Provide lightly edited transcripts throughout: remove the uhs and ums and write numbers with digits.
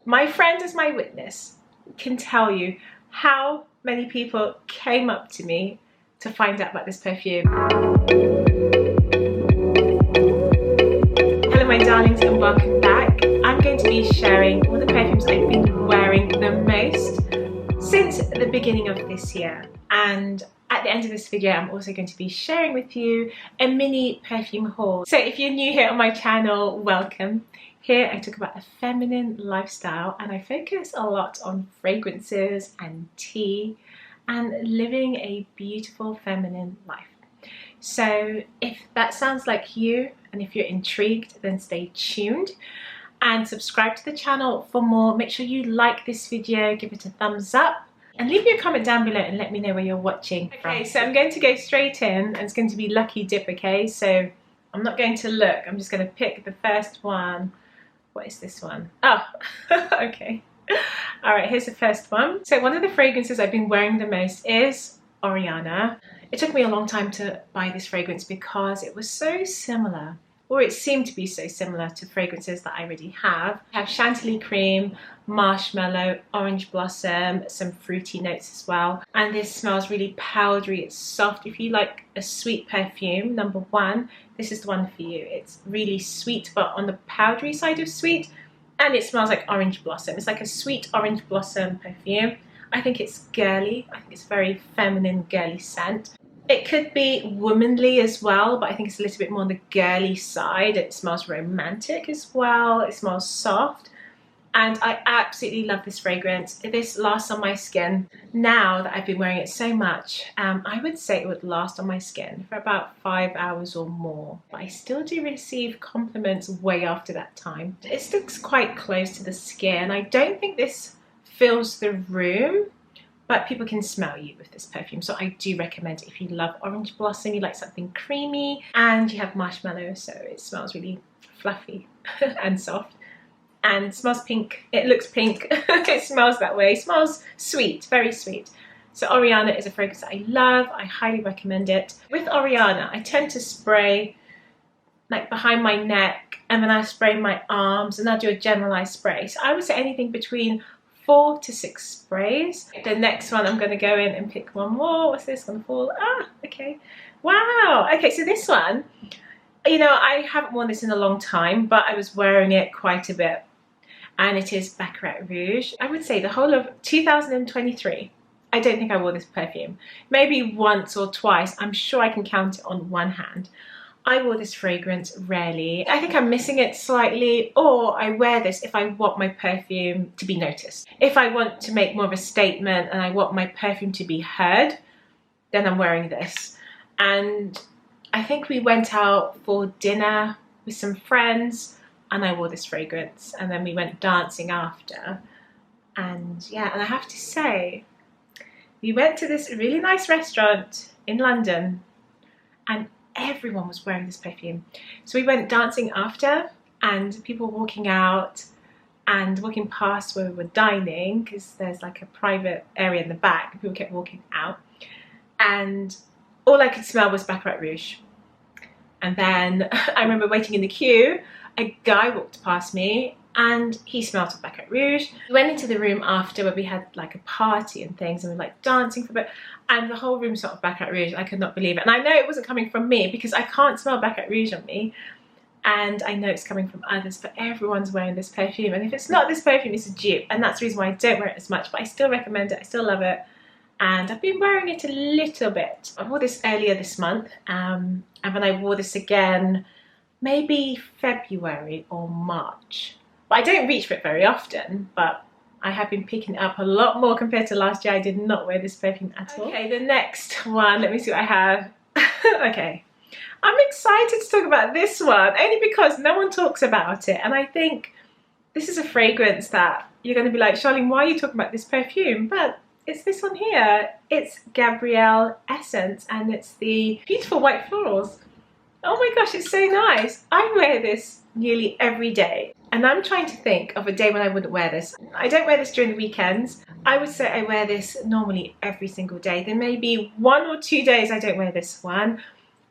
My friend as my witness can tell you how many people came up to me to find out about this perfume. Hello my darlings and welcome back. I'm going to be sharing all the perfumes I've been wearing the most since the beginning of this year, and at the end of this video I'm also going to be sharing with you a mini perfume haul. So if you're new here on my channel, welcome. Here I talk about a feminine lifestyle and I focus a lot on fragrances and tea and living a beautiful feminine life. So if that sounds like you and if you're intrigued, then stay tuned and subscribe to the channel for more. Make sure you like this video, give it a thumbs up and leave me a comment down below and let me know where you're watching from. Okay, so I'm going to go straight in and it's going to be lucky dip, okay? So I'm not going to look, I'm just going to pick the first one. What is this one? Oh, okay. All right, here's the first one. So one of the fragrances I've been wearing the most is Oriana. It took me a long time to buy this fragrance because it was so similar, or it seemed to be so similar to fragrances that I already have. I have chantilly cream, marshmallow, orange blossom, some fruity notes as well. And this smells really powdery, it's soft. If you like a sweet perfume, number one, this is the one for you. It's really sweet, but on the powdery side of sweet. And it smells like orange blossom. It's like a sweet orange blossom perfume. I think it's girly. I think it's a very feminine, girly scent. It could be womanly as well, but I think it's a little bit more on the girly side. It smells romantic as well. It smells soft. And I absolutely love this fragrance. This lasts on my skin. Now that I've been wearing it so much, I would say it would last on my skin for about 5 hours or more. But I still do receive compliments way after that time. It sticks quite close to the skin. I don't think this fills the room, but people can smell you with this perfume. So I do recommend it if you love orange blossom, you like something creamy, and you have marshmallow, so it smells really fluffy and soft. And smells pink. It looks pink. It smells that way. It smells sweet, very sweet. So Oriana is a fragrance that I love. I highly recommend it. With Oriana, I tend to spray like behind my neck, and then I spray my arms, and I do a generalized spray. So I would say anything between 4 to 6 sprays. The next one, I'm going to go in and pick one more. What's this one for? Ah, okay. Wow. Okay, so this one, you know, I haven't worn this in a long time, but I was wearing it quite a bit. And it is Baccarat Rouge. I would say the whole of 2023, I don't think I wore this perfume. Maybe once or twice. I'm sure I can count it on one hand. I wore this fragrance rarely. I think I'm missing it slightly, or I wear this if I want my perfume to be noticed. If I want to make more of a statement and I want my perfume to be heard, then I'm wearing this. And I think we went out for dinner with some friends and I wore this fragrance, and then we went dancing after. And yeah, and I have to say, we went to this really nice restaurant in London and everyone was wearing this perfume. So we went dancing after, and people were walking out and walking past where we were dining, because there's like a private area in the back, and people kept walking out, and all I could smell was Baccarat Rouge. And then I remember waiting in the queue, a guy walked past me and he smelled of Baccarat Rouge. We went into the room after where we had like a party and things, and we were like dancing for a bit, and the whole room smelled of Baccarat Rouge. I could not believe it. And I know it wasn't coming from me because I can't smell Baccarat Rouge on me, and I know it's coming from others, but everyone's wearing this perfume, and if it's not this perfume, it's a dupe, and that's the reason why I don't wear it as much, but I still recommend it. I still love it, and I've been wearing it a little bit. I wore this earlier this month, and then I wore this again maybe February or March. But I don't reach for it very often, but I have been picking it up a lot more compared to last year. I did not wear this perfume at all. Okay, the next one, let me see what I have. Okay, I'm excited to talk about this one, only because no one talks about it. And I think this is a fragrance that you're going to be like, Charlene, why are you talking about this perfume? But it's this one here. It's Gabrielle Essence, and it's the beautiful white florals. Oh my gosh, it's so nice. I wear this nearly every day, and I'm trying to think of a day when I wouldn't wear this. I don't wear this during the weekends. I would say I wear this normally every single day. There may be 1 or 2 days I don't wear this one,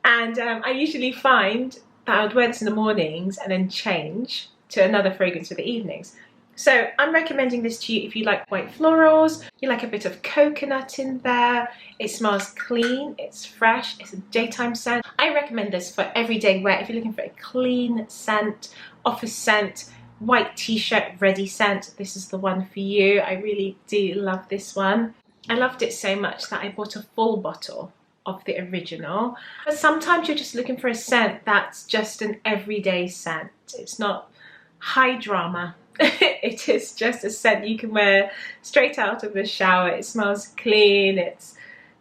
and I usually find that I would wear this in the mornings and then change to another fragrance for the evenings. So I'm recommending this to you if you like white florals, you like a bit of coconut in there, it smells clean, it's fresh, it's a daytime scent. I recommend this for everyday wear if you're looking for a clean scent, office scent, white t-shirt ready scent. This is the one for you. I really do love this one. I loved it so much that I bought a full bottle of the original. But sometimes you're just looking for a scent that's just an everyday scent. It's not high drama. It is just a scent you can wear straight out of the shower. It smells clean.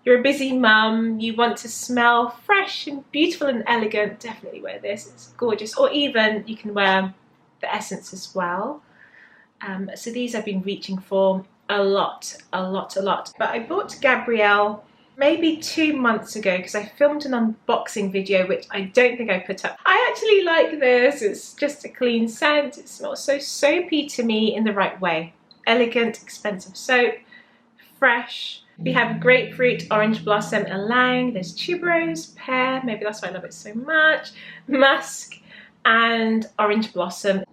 You're a busy mum, you want to smell fresh and beautiful and elegant, definitely wear this. It's gorgeous. Or even you can wear the essence as well. So these I've been reaching for a lot. But I bought Gabrielle maybe 2 months ago because I filmed an unboxing video which I don't think I put up. I actually like this. It's just a clean scent. It smells so soapy to me in the right way. Elegant, expensive soap, fresh. We have grapefruit, orange blossom, ylang. There's tuberose, pear, maybe that's why I love it so much, musk, and orange blossom.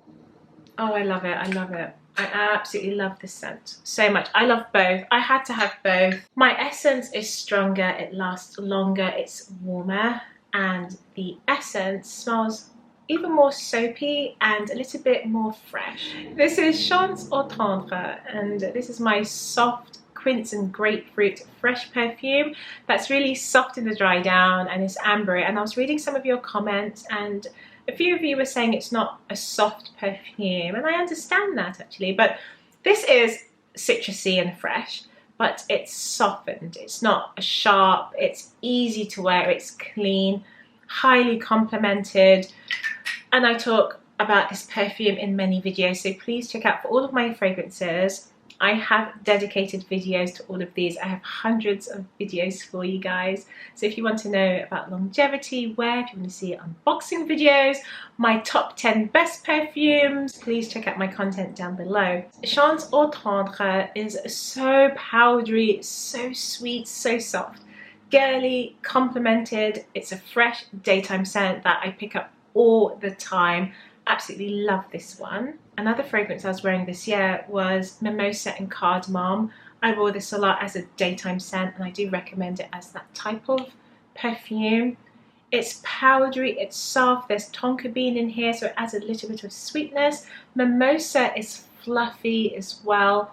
Oh, I love it, I love it. I absolutely love this scent so much. I love both. I had to have both. My essence is stronger, it lasts longer, it's warmer, and the essence smells even more soapy and a little bit more fresh. This is Chance au Tendre, and this is my soft quince and grapefruit fresh perfume that's really soft in the dry down and it's ambery. And I was reading some of your comments and a few of you were saying it's not a soft perfume, and I understand that actually, but this is citrusy and fresh, but it's softened. It's not a sharp, it's easy to wear, it's clean, highly complimented, and I talk about this perfume in many videos, so please check out for all of my fragrances. I have dedicated videos to all of these. I have hundreds of videos for you guys. So if you want to know about longevity, wear, if you want to see unboxing videos, my top 10 best perfumes, please check out my content down below. Chance au Tendre is so powdery, so sweet, so soft. Girly, complimented. It's a fresh daytime scent that I pick up all the time. Absolutely love this one. Another fragrance I was wearing this year was Mimosa and Cardamom. I wore this a lot as a daytime scent and I do recommend it as that type of perfume. It's powdery, it's soft, there's tonka bean in here so it adds a little bit of sweetness. Mimosa is fluffy as well,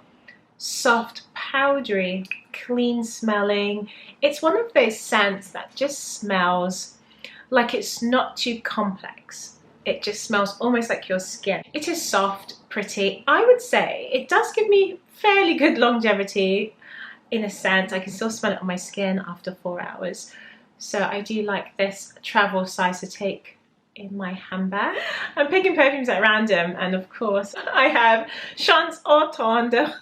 soft, powdery, clean smelling. It's one of those scents that just smells like it's not too complex. It just smells almost like your skin. It is soft, pretty. I would say it does give me fairly good longevity in a scent. I can still smell it on my skin after 4 hours. So I do like this travel size to take in my handbag. I'm picking perfumes at random, and of course I have Chance au Tendre,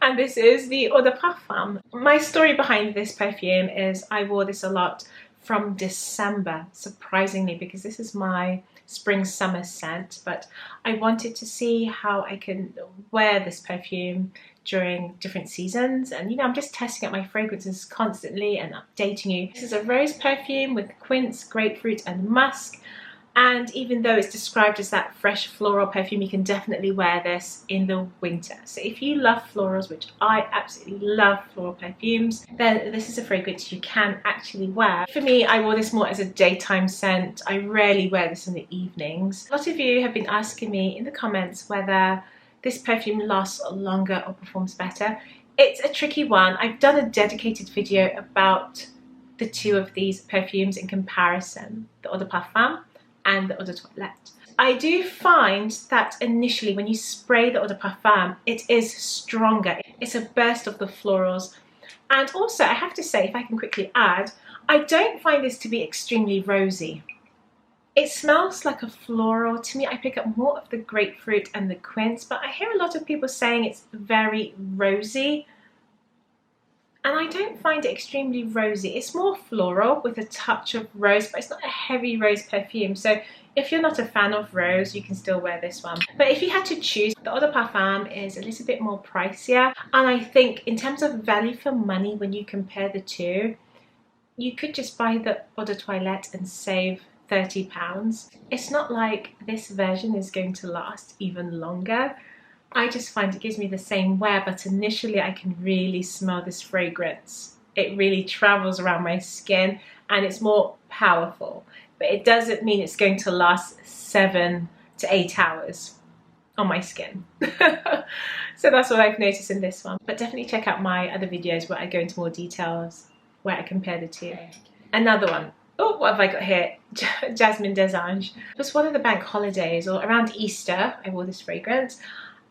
and this is the Eau de Parfum. My story behind this perfume is I wore this a lot from December, surprisingly, because this is my spring summer scent, but I wanted to see how I can wear this perfume during different seasons, and you know, I'm just testing out my fragrances constantly and updating you. This is a rose perfume with quince, grapefruit and musk, and even though it's described as that fresh floral perfume, you can definitely wear this in the winter. So if you love florals, which I absolutely love floral perfumes, then this is a fragrance you can actually wear. For me, I wore this more as a daytime scent. I rarely wear this in the evenings. A lot of you have been asking me in the comments whether this perfume lasts longer or performs better. It's a tricky one. I've done a dedicated video about the two of these perfumes in comparison, the Eau de Parfum and the Eau de Toilette. I do find that initially when you spray the Eau de Parfum, it is stronger. It's a burst of the florals. And also, I have to say, if I can quickly add, I don't find this to be extremely rosy. It smells like a floral. To me, I pick up more of the grapefruit and the quince, but I hear a lot of people saying it's very rosy. And I don't find it extremely rosy. It's more floral with a touch of rose, but it's not a heavy rose perfume. So if you're not a fan of rose, you can still wear this one. But if you had to choose, the Eau de Parfum is a little bit more pricier. And I think in terms of value for money, when you compare the two, you could just buy the Eau de Toilette and save £30. It's not like this version is going to last even longer. I just find it gives me the same wear, but initially I can really smell this fragrance. It really travels around my skin and it's more powerful, but it doesn't mean it's going to last 7 to 8 hours on my skin. So that's what I've noticed in this one. But definitely check out my other videos where I go into more details, where I compare the two. Another one. Oh, what have I got here? Jasmine des Anges. It was one of the bank holidays or around Easter. I wore this fragrance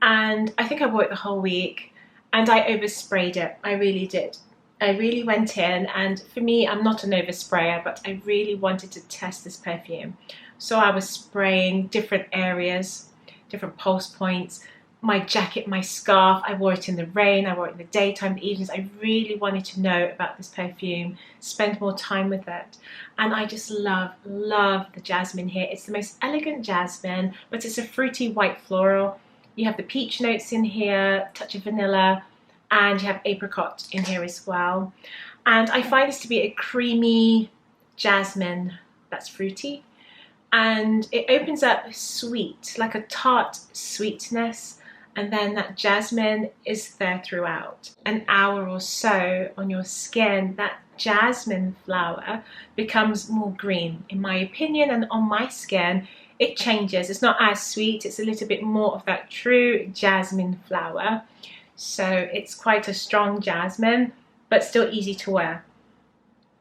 and I think I wore it the whole week and I oversprayed it. I really did. I really went in, and for me, I'm not an oversprayer, but I really wanted to test this perfume. So I was spraying different areas, different pulse points, my jacket, my scarf. I wore it in the rain, I wore it in the daytime, the evenings. I really wanted to know about this perfume, spend more time with it. And I just love the jasmine here. It's the most elegant jasmine, but it's a fruity white floral. You have the peach notes in here, touch of vanilla, and you have apricot in here as well. And I find this to be a creamy jasmine that's fruity. And it opens up sweet, like a tart sweetness. And then that jasmine is there throughout. An hour or so on your skin, that jasmine flower becomes more green, in my opinion. And on my skin, it changes. It's not as sweet. It's a little bit more of that true jasmine flower. So it's quite a strong jasmine, but still easy to wear.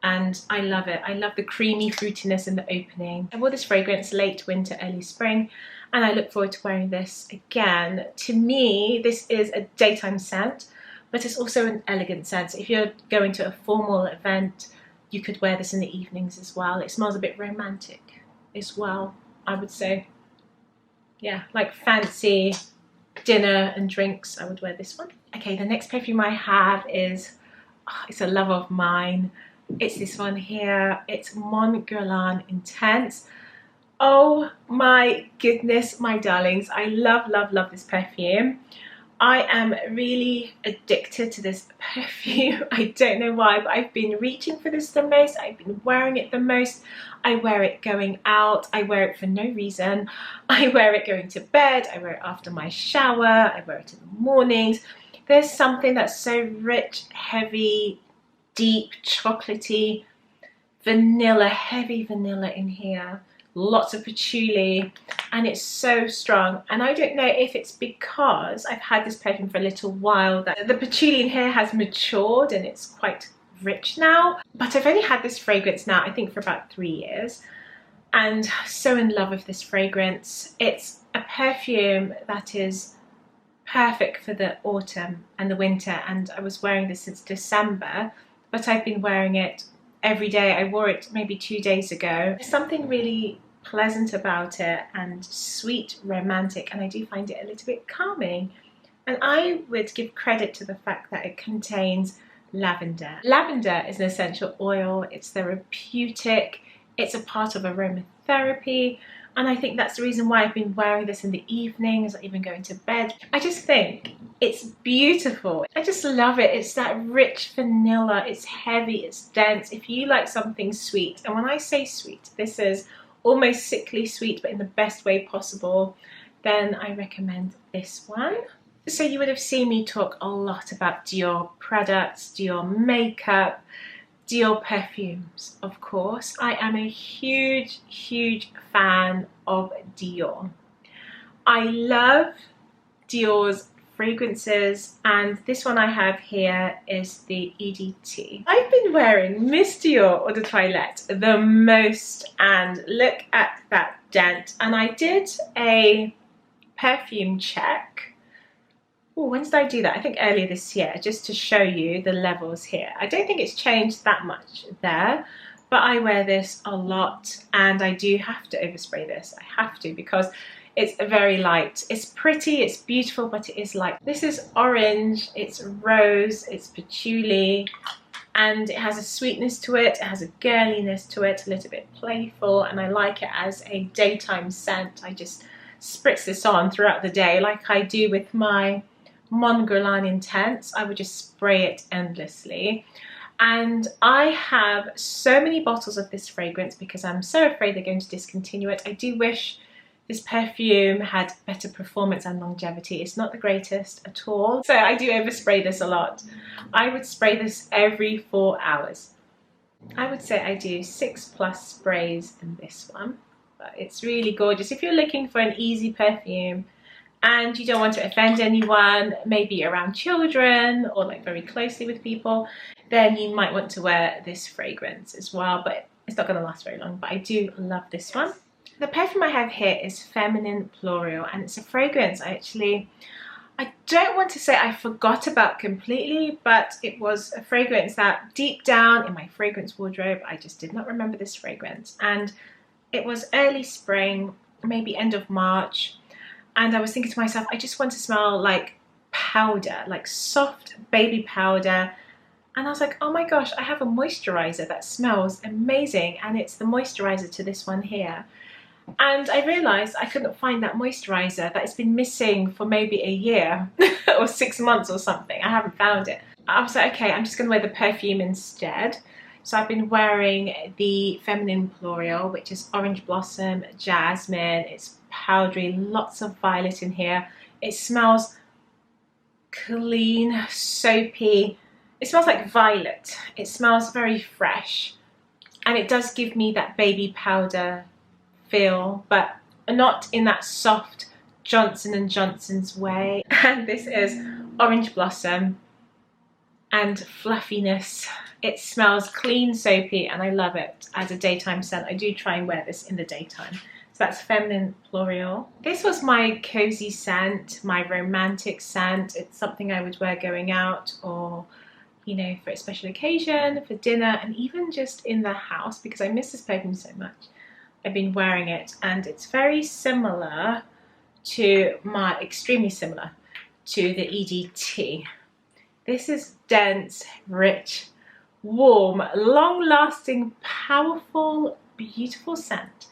And I love it. I love the creamy fruitiness in the opening. I wore this fragrance late winter, early spring, and I look forward to wearing this again. To me, this is a daytime scent, but it's also an elegant scent. So if you're going to a formal event, you could wear this in the evenings as well. It smells a bit romantic as well, I would say. Yeah, like fancy dinner and drinks, I would wear this one. Okay, the next perfume I have is, it's a love of mine. It's this one here. It's Mon Guerlain Intense. Oh my goodness, my darlings. I love this perfume. I am really addicted to this perfume. I don't know why, but I've been reaching for this the most. I've been wearing it the most. I wear it going out. I wear it for no reason. I wear it going to bed. I wear it after my shower. I wear it in the mornings. There's something that's so rich, heavy, deep, chocolatey, vanilla, heavy vanilla in here. Lots of patchouli, and it's so strong. And I don't know if it's because I've had this perfume for a little while that the patchouli in here has matured and it's quite rich now. But I've only had this fragrance now, I think, for about 3 years, and so in love with this fragrance. It's a perfume that is perfect for the autumn and the winter, and I was wearing this since December, but I've been wearing it every day. I wore it maybe 2 days ago. There's something really pleasant about it and sweet, romantic, and I do find it a little bit calming. And I would give credit to the fact that it contains lavender. Lavender is an essential oil. It's therapeutic. It's a part of aromatherapy. And I think that's the reason why I've been wearing this in the evenings, even going to bed. I just think it's beautiful. I just love it. It's that rich vanilla. It's heavy, it's dense. If you like something sweet, and when I say sweet, this is almost sickly sweet, but in the best way possible, then I recommend this one. So you would have seen me talk a lot about Dior products, Dior makeup, Dior perfumes, of course. I am a huge fan of Dior. I love Dior's fragrances, and this one I have here is the EDT. I've been wearing Miss Dior Eau de Toilette the most, and look at that dent. And I did a perfume check. Oh, when did I do that? I think earlier this year, just to show you the levels here. I don't think it's changed that much there, but I wear this a lot, and I do have to overspray this. I have to, because it's very light. It's pretty, it's beautiful, but it is light. This is orange, it's rose, it's patchouli, and it has a sweetness to it. It has a girliness to it, a little bit playful, and I like it as a daytime scent. I just spritz this on throughout the day like I do with my Mon Guerlain Intense. I would just spray it endlessly. And I have so many bottles of this fragrance because I'm so afraid they're going to discontinue it. I do wish this perfume had better performance and longevity. It's not the greatest at all. So I do overspray this a lot. I would spray this every 4 hours. I would say I do 6+ sprays in this one. But it's really gorgeous. If you're looking for an easy perfume and you don't want to offend anyone, maybe around children or like very closely with people, then you might want to wear this fragrance as well. But it's not going to last very long. But I do love this one. The perfume I have here is Feminine Floral, and it's a fragrance I don't want to say I forgot about completely, but it was a fragrance that deep down in my fragrance wardrobe, I just did not remember this fragrance. And it was early spring, maybe end of March, and I was thinking to myself, I just want to smell like powder, like soft baby powder. And I was like, oh my gosh, I have a moisturizer that smells amazing, and it's the moisturizer to this one here. And I realised I couldn't find that moisturiser, that it's been missing for maybe a year or 6 months or something. I haven't found it. I was like, okay, I'm just going to wear the perfume instead. So I've been wearing the Feminine Floral, which is orange blossom, jasmine. It's powdery, lots of violet in here. It smells clean, soapy. It smells like violet. It smells very fresh. And it does give me that baby powder feel, but not in that soft Johnson & Johnson's way. And this is orange blossom and fluffiness. It smells clean, soapy, and I love it as a daytime scent. I do try and wear this in the daytime. So that's Feminine Floral. This was my cozy scent, my romantic scent. It's something I would wear going out, or you know, for a special occasion, for dinner, and even just in the house, because I miss this perfume so much. I've been wearing it, and it's very similar to extremely similar to the EDT. This is dense, rich, warm, long-lasting, powerful, beautiful scent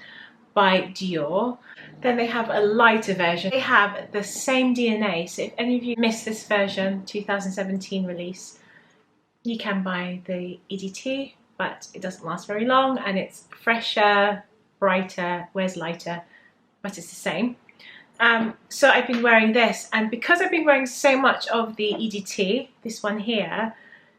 by Dior. Then they have a lighter version. They have the same DNA, so if any of you missed this version, 2017 release, you can buy the EDT, but it doesn't last very long, and it's fresher, brighter, wears lighter, but it's the same. So I've been wearing this, and because I've been wearing so much of the EDT, this one here,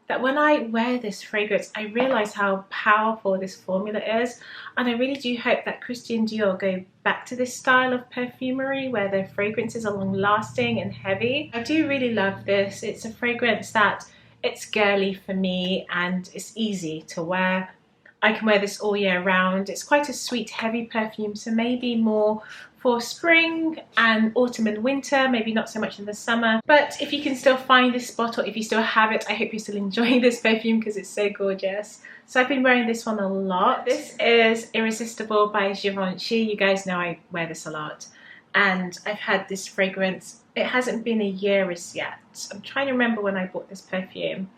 that when I wear this fragrance, I realise how powerful this formula is, and I really do hope that Christian Dior go back to this style of perfumery where their fragrances are long-lasting and heavy. I do really love this. It's a fragrance that it's girly for me, and it's easy to wear. I can wear this all year round. It's quite a sweet, heavy perfume, so maybe more for spring and autumn and winter, maybe not so much in the summer. But if you can still find this bottle, if you still have it, I hope you're still enjoying this perfume because it's so gorgeous. So I've been wearing this one a lot. This is Irresistible by Givenchy. You guys know I wear this a lot. And I've had this fragrance, it hasn't been a year as yet. I'm trying to remember when I bought this perfume.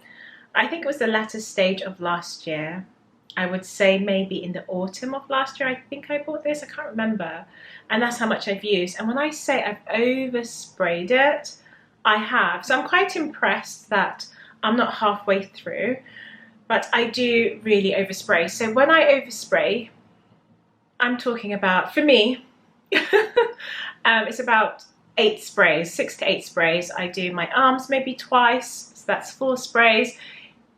I think it was the latter stage of last year. I would say maybe in the autumn of last year, I think I bought this, I can't remember. And that's how much I've used. And when I say I've oversprayed it, I have. So I'm quite impressed that I'm not halfway through, but I do really overspray. So when I overspray, I'm talking about, for me, it's about 8 sprays, 6 to 8 sprays. I do my arms maybe twice, so that's 4 sprays.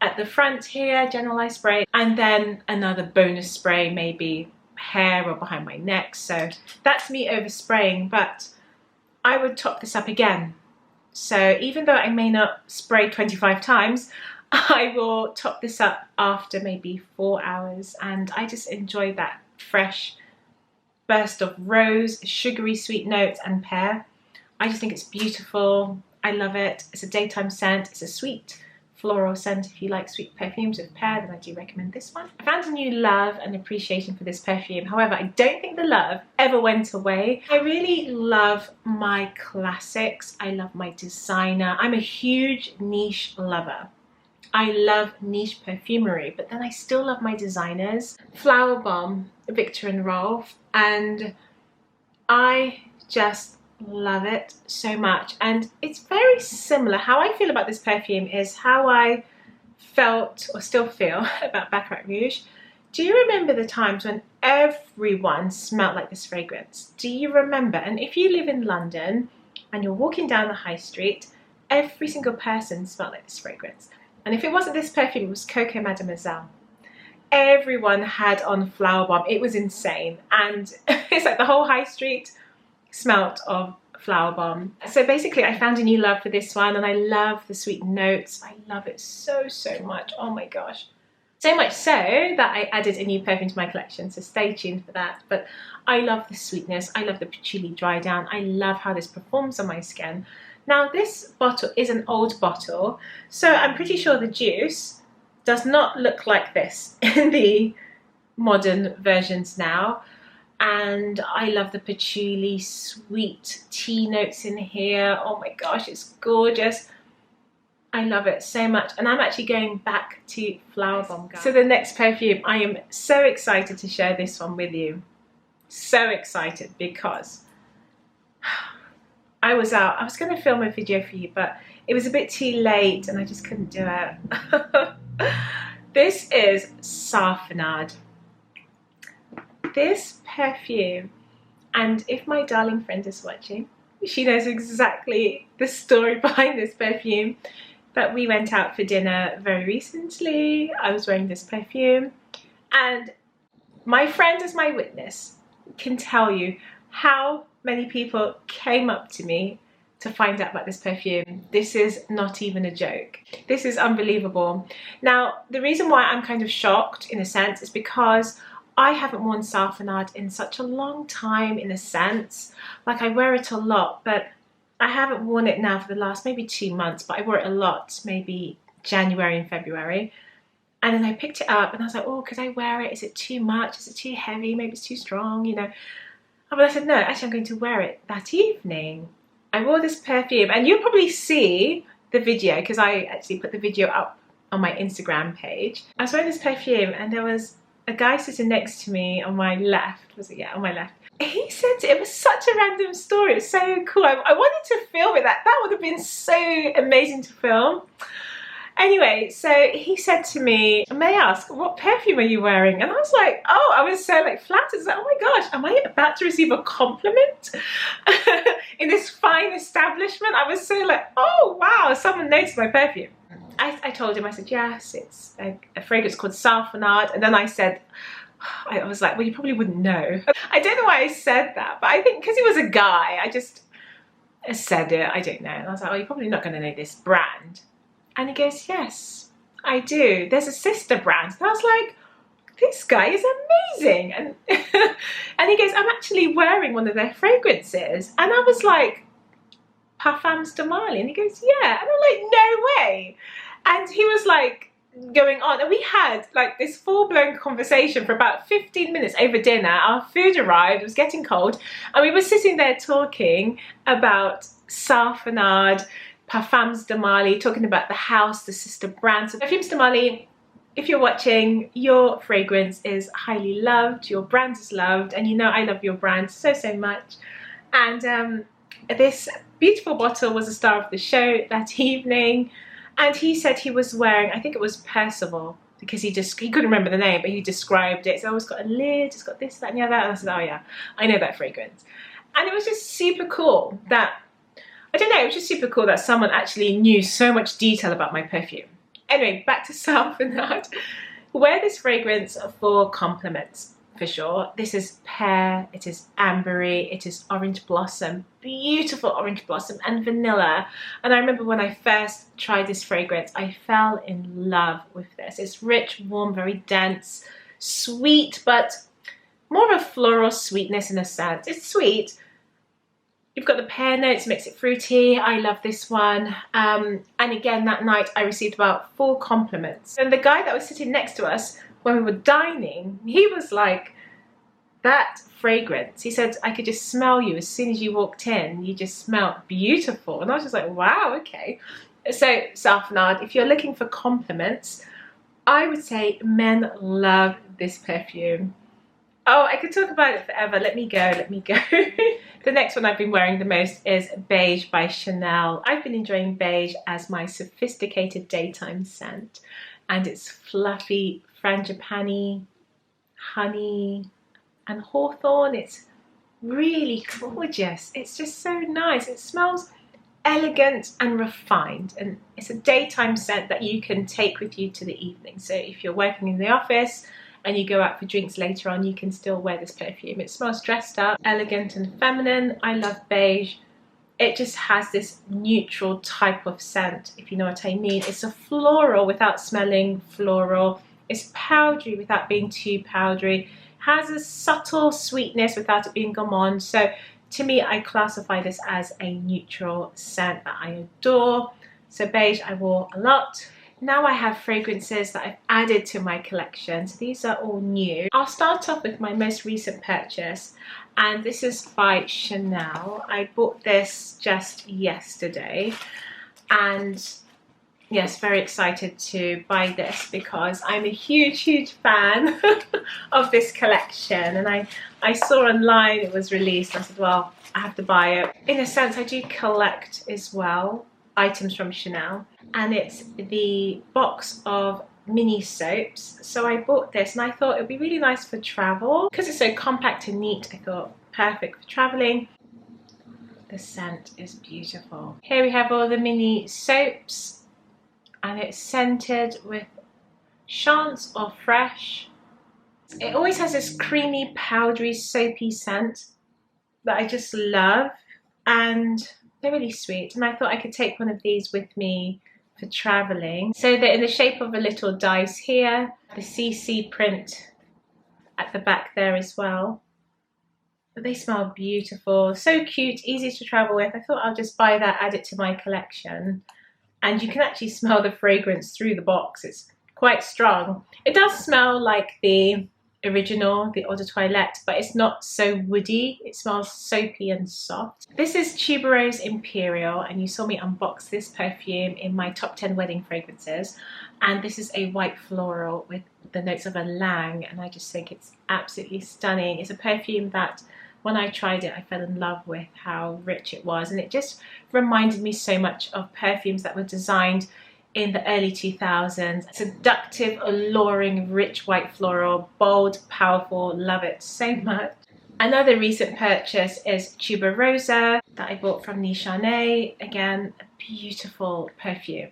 At the front here, generalized spray, and then another bonus spray, maybe hair or behind my neck. So that's me overspraying, but I would top this up again. So even though I may not spray 25 times, I will top this up after maybe 4 hours, and I just enjoy that fresh burst of rose, sugary sweet notes, and pear. I just think it's beautiful. I love it. It's a daytime scent. It's a sweet floral scent. If you like sweet perfumes with pear, then I do recommend this one. I found a new love and appreciation for this perfume. However, I don't think the love ever went away. I really love my classics. I love my designer. I'm a huge niche lover. I love niche perfumery, but then I still love my designers. Flower Bomb, VIKTOR and ROLF, and I just love it so much. And it's very similar. How I feel about this perfume is how I felt or still feel about Baccarat Rouge. Do you remember the times when everyone smelled like this fragrance. Do you remember? And if you live in London and you're walking down the high street, every single person smelled like this fragrance. And if it wasn't this perfume, it was Coco Mademoiselle. Everyone had on Flower Bomb. It was insane. And it's like the whole high street smelled of Flower Bomb. So basically I found a new love for this one, and I love the sweet notes. I love it so much. Oh my gosh. So much so that I added a new perfume to my collection, so stay tuned for that. But I love the sweetness, I love the patchouli dry down, I love how this performs on my skin. Now this bottle is an old bottle, so I'm pretty sure the juice does not look like this in the modern versions now. And I love the patchouli sweet tea notes in here. Oh my gosh, it's gorgeous. I love it so much, and I'm actually going back to Flower Bomb, guys. So the next perfume, I am so excited to share this one with you. So excited because I was out. I was going to film a video for you, but it was a bit too late and I just couldn't do it. This is Sarfanad. This perfume, and if my darling friend is watching, she knows exactly the story behind this perfume. But we went out for dinner very recently. I was wearing this perfume, and my friend as my witness can tell you how many people came up to me to find out about this perfume. This is not even a joke. This is unbelievable. Now, the reason why I'm kind of shocked in a sense is because I haven't worn Sarfanad in such a long time, in a sense. Like, I wear it a lot, but I haven't worn it now for the last maybe 2 months, but I wore it a lot, maybe January and February. And then I picked it up and I was like, oh, could I wear it? Is it too much? Is it too heavy? Maybe it's too strong, you know. But I said, no, actually I'm going to wear it that evening. I wore this perfume, and you'll probably see the video because I actually put the video up on my Instagram page. I was wearing this perfume and there was a guy sitting next to me on my left. Was it? Yeah, on my left. He said it was such a random story. It's so cool. I wanted to film it. That would have been so amazing to film. Anyway, so he said to me, may I ask, what perfume are you wearing? And I was like, oh, I was so like flattered. I was like, oh my gosh, am I about to receive a compliment in this fine establishment? I was so like, oh wow, someone noticed my perfume. I told him, I said, yes, it's a fragrance called Sarfanad. And then I said, I was like, well, you probably wouldn't know. I don't know why I said that, but I think because he was a guy, I just said it. I don't know. And I was like, oh, you're probably not going to know this brand. And he goes, yes, I do. There's a sister brand. And I was like, this guy is amazing. And, and he goes, I'm actually wearing one of their fragrances. And I was like, Parfums de Mali. And he goes, yeah. And I'm like, no way. And he was like, going on, and we had like this full-blown conversation for about 15 minutes over dinner. Our food arrived, it was getting cold, and we were sitting there talking about Sarfanad, Parfums de Mali, talking about the house, the sister brand. So Parfums de Mali, if you're watching, your fragrance is highly loved, your brand is loved, and you know I love your brand so much. And this beautiful bottle was the star of the show that evening. And he said he was wearing, I think it was Percival, because he couldn't remember the name, but he described it. So, oh, it's got a lid, it's got this, that, and the other. And I said, oh yeah, I know that fragrance. And it was just super cool that, I don't know, it was just super cool that someone actually knew so much detail about my perfume. Anyway, back to Sarfanad. Wear this fragrance for compliments, for sure. This is pear, it is ambery, it is orange blossom, beautiful orange blossom, and vanilla. And I remember when I first tried this fragrance, I fell in love with this. It's rich, warm, very dense, sweet, but more of a floral sweetness in a sense. It's sweet. You've got the pear notes, makes it fruity. I love this one. And again, that night I received about 4 compliments. And the guy that was sitting next to us when we were dining, he was like, that fragrance, he said, I could just smell you as soon as you walked in. You just smelled beautiful. And I was just like, wow, okay. So Sarfanad, if you're looking for compliments, I would say men love this perfume. Oh, I could talk about it forever. Let me go. The next one I've been wearing the most is Beige by Chanel. I've been enjoying beige as my sophisticated daytime scent. And it's fluffy, frangipani, honey, and hawthorn. It's really gorgeous. It's just so nice. It smells elegant and refined, and it's a daytime scent that you can take with you to the evening. So if you're working in the office and you go out for drinks later on, you can still wear this perfume. It smells dressed up, elegant and feminine. I love beige. It just has this neutral type of scent, if you know what I mean. It's a floral without smelling floral. It's powdery without being too powdery. Has a subtle sweetness without it being gourmand. So to me, I classify this as a neutral scent that I adore. So beige I wore a lot. Now I have fragrances that I've added to my collection. So these are all new. I'll start off with my most recent purchase, and this is by Chanel. I bought this just yesterday, and yes, very excited to buy this because I'm a huge fan of this collection, and I saw online it was released. I said, well, I have to buy it. In a sense, I do collect as well items from Chanel, and it's the box of mini soaps. So I bought this and I thought it would be really nice for travel because it's so compact and neat. I thought perfect for traveling. The scent is beautiful. Here we have all the mini soaps, and it's scented with Chance or Fresh. It always has this creamy, powdery, soapy scent that I just love, and they're really sweet. And I thought I could take one of these with me for traveling. So they're in the shape of a little dice here, the CC print at the back there as well. But they smell beautiful, so cute, easy to travel with. I thought I'll just buy that, add it to my collection. And you can actually smell the fragrance through the box. It's quite strong. It does smell like the original, the Eau de Toilette, but it's not so woody. It smells soapy and soft. This is Tuberose Imperial, and you saw me unbox this perfume in my top 10 wedding fragrances. And this is a white floral with the notes of ylang, and I just think it's absolutely stunning. It's a perfume that when I tried it, I fell in love with how rich it was, and it just reminded me so much of perfumes that were designed in the early 2000s. Seductive, alluring, rich white floral, bold, powerful, love it so much. Another recent purchase is Tuberosa that I bought from NISHANE. Again, a beautiful perfume.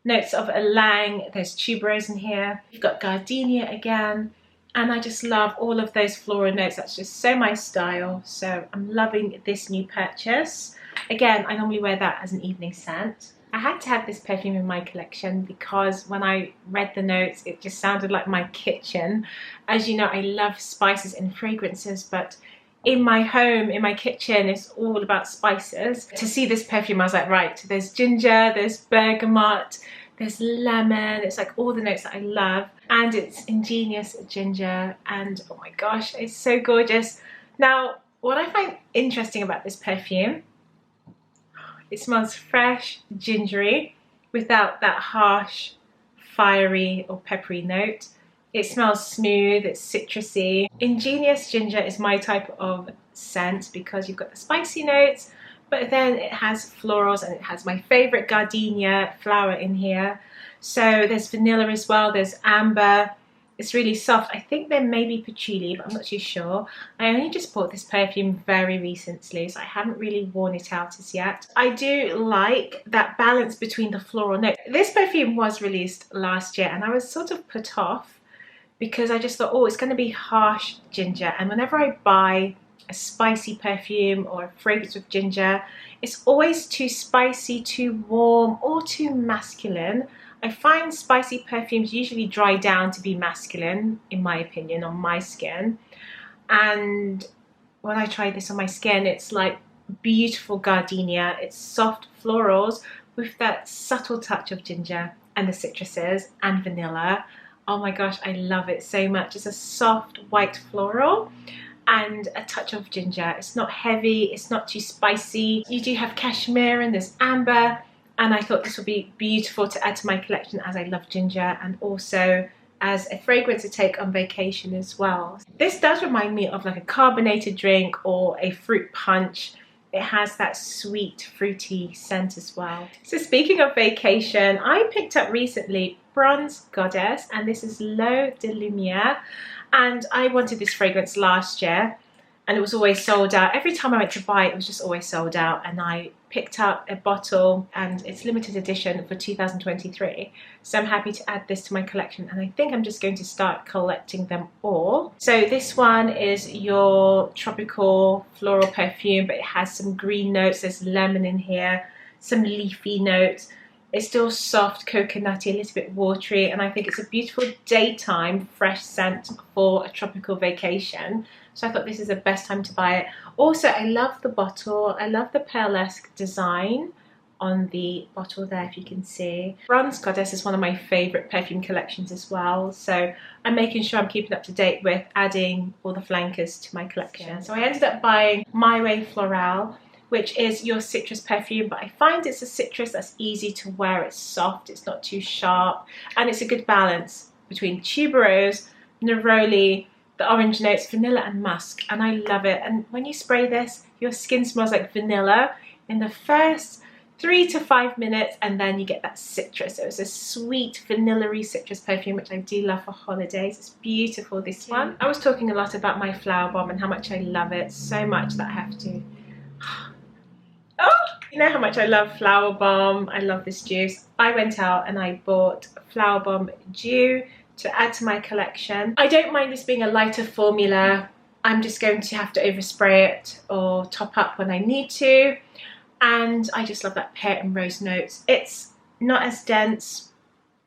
Notes of ylang, there's tuberose in here. You've got gardenia again, and I just love all of those floral notes. That's just so my style. So I'm loving this new purchase. Again, I normally wear that as an evening scent. I had to have this perfume in my collection because when I read the notes, it just sounded like my kitchen. As you know, I love spices and fragrances, but in my home, in my kitchen, it's all about spices. To see this perfume, I was like, right, there's ginger, there's bergamot, there's lemon. It's like all the notes that I love, and it's ingenious ginger, and oh my gosh, it's so gorgeous. Now, what I find interesting about this perfume, it smells fresh, gingery, without that harsh, fiery or peppery note. It smells smooth, it's citrusy. Ingenious ginger is my type of scent because you've got the spicy notes, but then it has florals, and it has my favorite gardenia flower in here. So there's vanilla as well, there's amber. It's really soft. I think there may be patchouli, but I'm not too sure. I only just bought this perfume very recently, so I haven't really worn it out as yet. I do like that balance between the floral note. This perfume was released last year, and I was sort of put off because I just thought, oh, it's going to be harsh ginger. And whenever I buy a spicy perfume or a fragrance with ginger, it's always too spicy, too warm, or too masculine. I find spicy perfumes usually dry down to be masculine, in my opinion, on my skin. And when I tried this on my skin, it's like beautiful gardenia. It's soft florals with that subtle touch of ginger and the citruses and vanilla. Oh my gosh, I love it so much. It's a soft white floral and a touch of ginger. It's not heavy, it's not too spicy. You do have cashmere and there's amber. And I thought this would be beautiful to add to my collection as I love ginger, and also as a fragrance to take on vacation as well. This does remind me of like a carbonated drink or a fruit punch. It has that sweet, fruity scent as well. So speaking of vacation, I picked up recently Bronze Goddess, and this is L'Eau de Lumière. And I wanted this fragrance last year and it was always sold out. Every time I went to buy it, it was just always sold out, and I picked up a bottle and it's limited edition for 2023. So I'm happy to add this to my collection, and I think I'm just going to start collecting them all. So this one is your tropical floral perfume, but it has some green notes. There's lemon in here, some leafy notes. It's still soft, coconutty, a little bit watery, and I think it's a beautiful daytime fresh scent for a tropical vacation. So I thought this is the best time to buy it. Also, I love the bottle. I love the pearlesque design on the bottle there, if you can see. Bronze Goddess is one of my favourite perfume collections as well. So I'm making sure I'm keeping up to date with adding all the flankers to my collection. So I ended up buying My Way Floral, which is your citrus perfume, but I find it's a citrus that's easy to wear. It's soft, it's not too sharp, and it's a good balance between tuberose, neroli, the orange notes, vanilla and musk, and I love it. And when you spray this, your skin smells like vanilla in the first 3 to 5 minutes, and then you get that citrus. So it's a sweet vanilla-y citrus perfume, which I do love for holidays. It's beautiful, this one. I was talking a lot about my flower bomb and how much I love it, so much that I have to... Oh, you know how much I love flower bomb. I love this juice. I went out and I bought flower bomb dew to add to my collection. I don't mind this being a lighter formula. I'm just going to have to overspray it or top up when I need to. And I just love that pear and rose notes. It's not as dense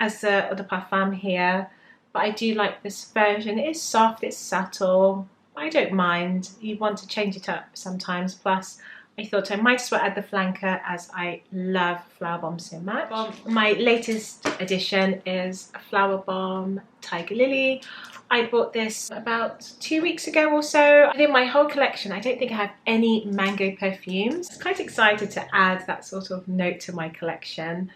as the other parfum here, but I do like this version. It is soft, it's subtle. I don't mind. You want to change it up sometimes. Plus, I thought I might as well add the flanker, as I love Flower Bomb so much. My latest addition is a Flower Bomb Tiger Lily. I bought this about 2 weeks ago or so. In my whole collection, I don't think I have any mango perfumes. I'm quite excited to add that sort of note to my collection.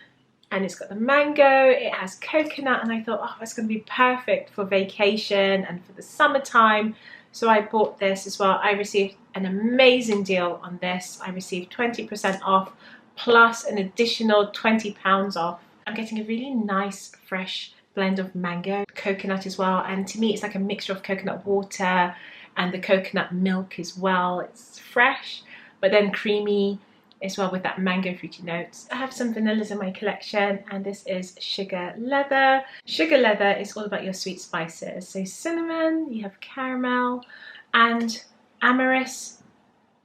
And it's got the mango, it has coconut, and I thought, oh, that's going to be perfect for vacation and for the summertime. So I bought this as well. I received an amazing deal on this. I received 20% off plus an additional £20 off. I'm getting a really nice fresh blend of mango, coconut as well, and to me it's like a mixture of coconut water and the coconut milk as well. It's fresh but then creamy as well with that mango fruity notes. I have some vanillas in my collection, and this is Sugar Leather. Sugar Leather is all about your sweet spices. So cinnamon, you have caramel and amorous,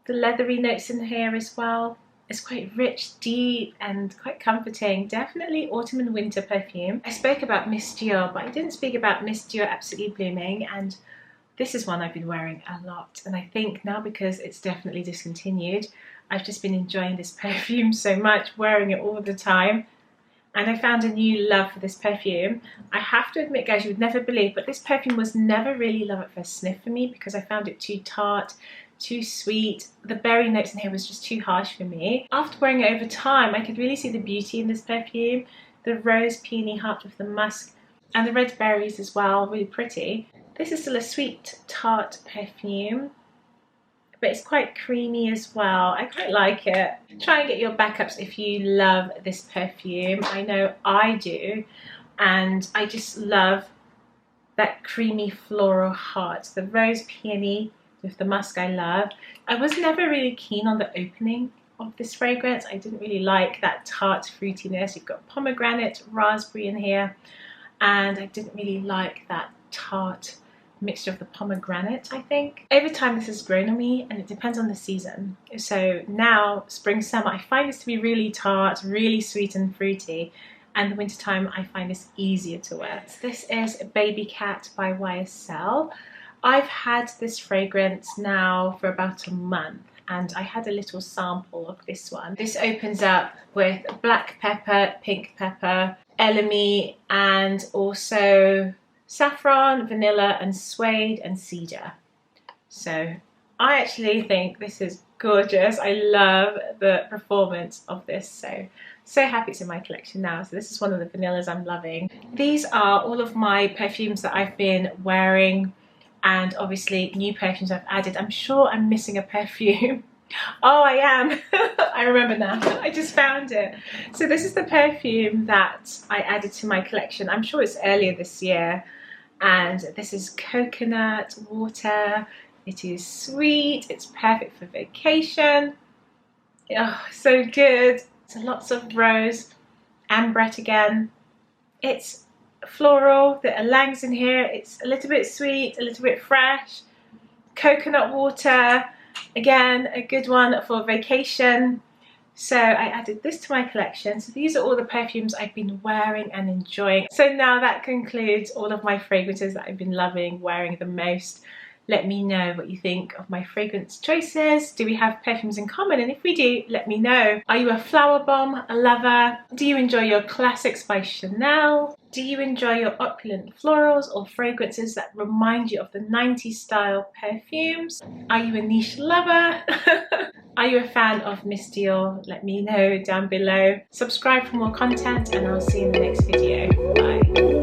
the leathery notes in here as well. It's quite rich, deep and quite comforting. Definitely autumn and winter perfume. I spoke about Miss Dior, but I didn't speak about Miss Dior Absolutely Blooming, and this is one I've been wearing a lot, and I think now because it's definitely discontinued, I've just been enjoying this perfume so much, wearing it all the time, and I found a new love for this perfume. I have to admit, guys, you would never believe, but this perfume was never really love at first sniff for me because I found it too tart, too sweet. The berry notes in here was just too harsh for me. After wearing it over time, I could really see the beauty in this perfume. The rose peony heart with the musk and the red berries as well, really pretty. This is still a sweet tart perfume, but it's quite creamy as well. I quite like it. Try and get your backups if you love this perfume. I know I do, and I just love that creamy floral heart. The rose peony with the musk I love. I was never really keen on the opening of this fragrance. I didn't really like that tart fruitiness. You've got pomegranate, raspberry in here, and I didn't really like that tart mixture of the pomegranate, I think. Over time this has grown on me, and it depends on the season. So now, spring, summer, I find this to be really tart, really sweet and fruity, and the winter time I find this easier to wear. So this is Baby Cat by YSL. I've had this fragrance now for about a month, and I had a little sample of this one. This opens up with black pepper, pink pepper, elemi, and also saffron, vanilla, and suede and cedar. So I actually think this is gorgeous. I love the performance of this. So happy it's in my collection now. So this is one of the vanillas I'm loving. These are all of my perfumes that I've been wearing, and obviously new perfumes I've added. I'm sure I'm missing a perfume. Oh, I am. I remember now. I just found it. So this is the perfume that I added to my collection. I'm sure it's earlier this year. and this is coconut water. It is sweet, it's perfect for vacation. Oh, so good. So lots of rose, ambrette again. It's floral, the ylang in here. It's a little bit sweet, a little bit fresh. Coconut water, again, a good one for vacation. So I added this to my collection. So these are all the perfumes I've been wearing and enjoying. So now that concludes all of my fragrances that I've been loving, wearing the most. Let me know what you think of my fragrance choices. Do we have perfumes in common? And if we do, let me know. Are you a flower bomb, a lover? Do you enjoy your classics by Chanel? Do you enjoy your opulent florals or fragrances that remind you of the 90s style perfumes? Are you a niche lover? Are you a fan of Miss Dior? Let me know down below. Subscribe for more content and I'll see you in the next video. Bye.